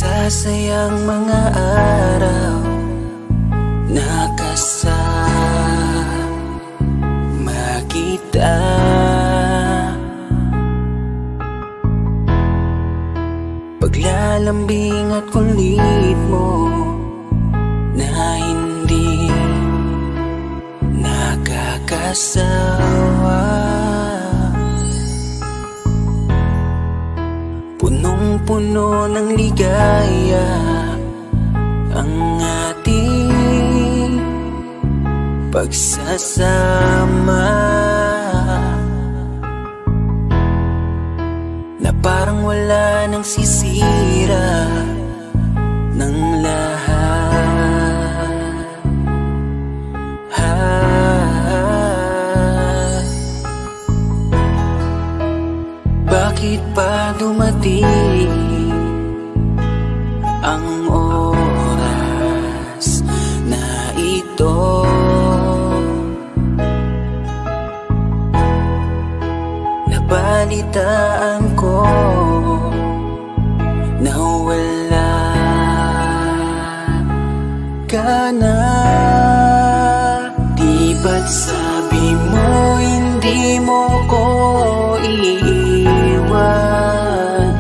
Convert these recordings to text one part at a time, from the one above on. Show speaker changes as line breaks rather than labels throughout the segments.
Nagsasayang mga araw nakasama kita. Paglalambing at kulit mo na hindi nakakasawa. Punong-puno ng ligaya ang ating pagsasama, na parang wala nang sisira ng lahat. Bakit pa dumating ang oras na ito? Nabalitaan ko na wala ka na. Di ba't sabi mo hindi mo ko iiwan?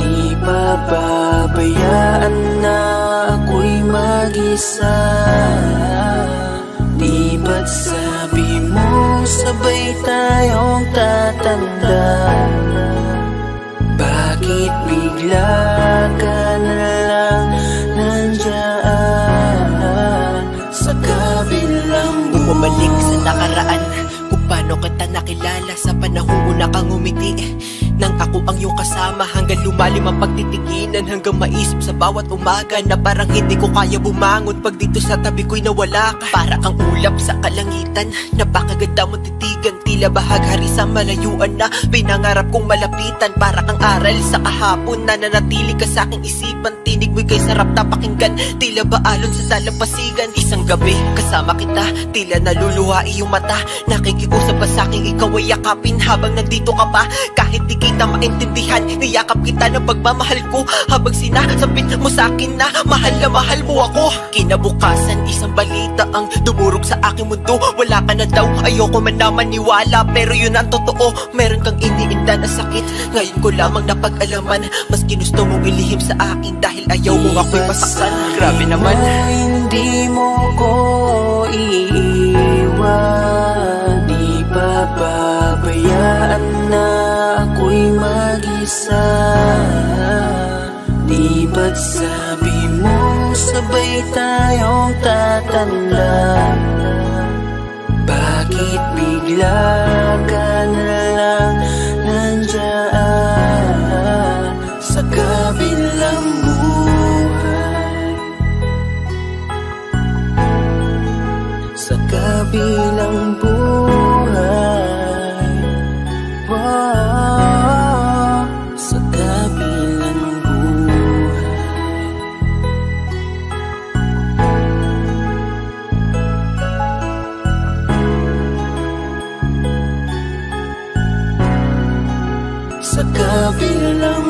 Di ba babayaan na ako'y mag-isa? Di ba't sabi mo sabay tayong tatanda? Bakit bigla ka na lang nandyan sa kabilang buhay?
Bumalik sa nakaraan, kung paano kita nakilala sa panahong una kang umiti. Nang ako ang iyong kasama, hanggang lumalim ang pagtitiginan, hanggang maisip sa bawat umaga na parang hindi ko kaya bumangon pag dito sa tabi ko'y nawala ka. Para kang ulap sa kalangitan, napakaganda mong titigan, tila bahaghari sa malayuan na pinangarap kong malapitan. Para kang aral sa kahapon na nanatili ka sa aking isipan, tinig mo'y kay sarap na pakinggan, tila ba alon sa dalampasigan. Isang gabi kasama kita, tila naluluha iyong mata, nakikiusap pa sa aking ikaw ay yakapin habang nandito ka pa. Kahit di kita maintindihan, niyakap kita ng pagmamahal ko, habang sinasabit mo sa akin na mahal mo ako. Kinabukasan isang balita ang dumurog sa aking mundo, wala ka na daw, ayoko man na maniwala, pero yun ang totoo. Meron kang iniinda na sakit, ngayon ko lamang napag-alaman, mas ginusto mong ilihim sa akin dahil ayaw mo ako'y masaktan. Grabe naman.
Hindi mo ko iiwan, di ba babayaan na ako'y mag-isa? Di ba't sabi mo sabay tayong tatanda? Bakit bigla ka na lang nandyan sa kabilang buhay? Sa kabilang buhay, wow, sa kabilang buhay. Sa kabilang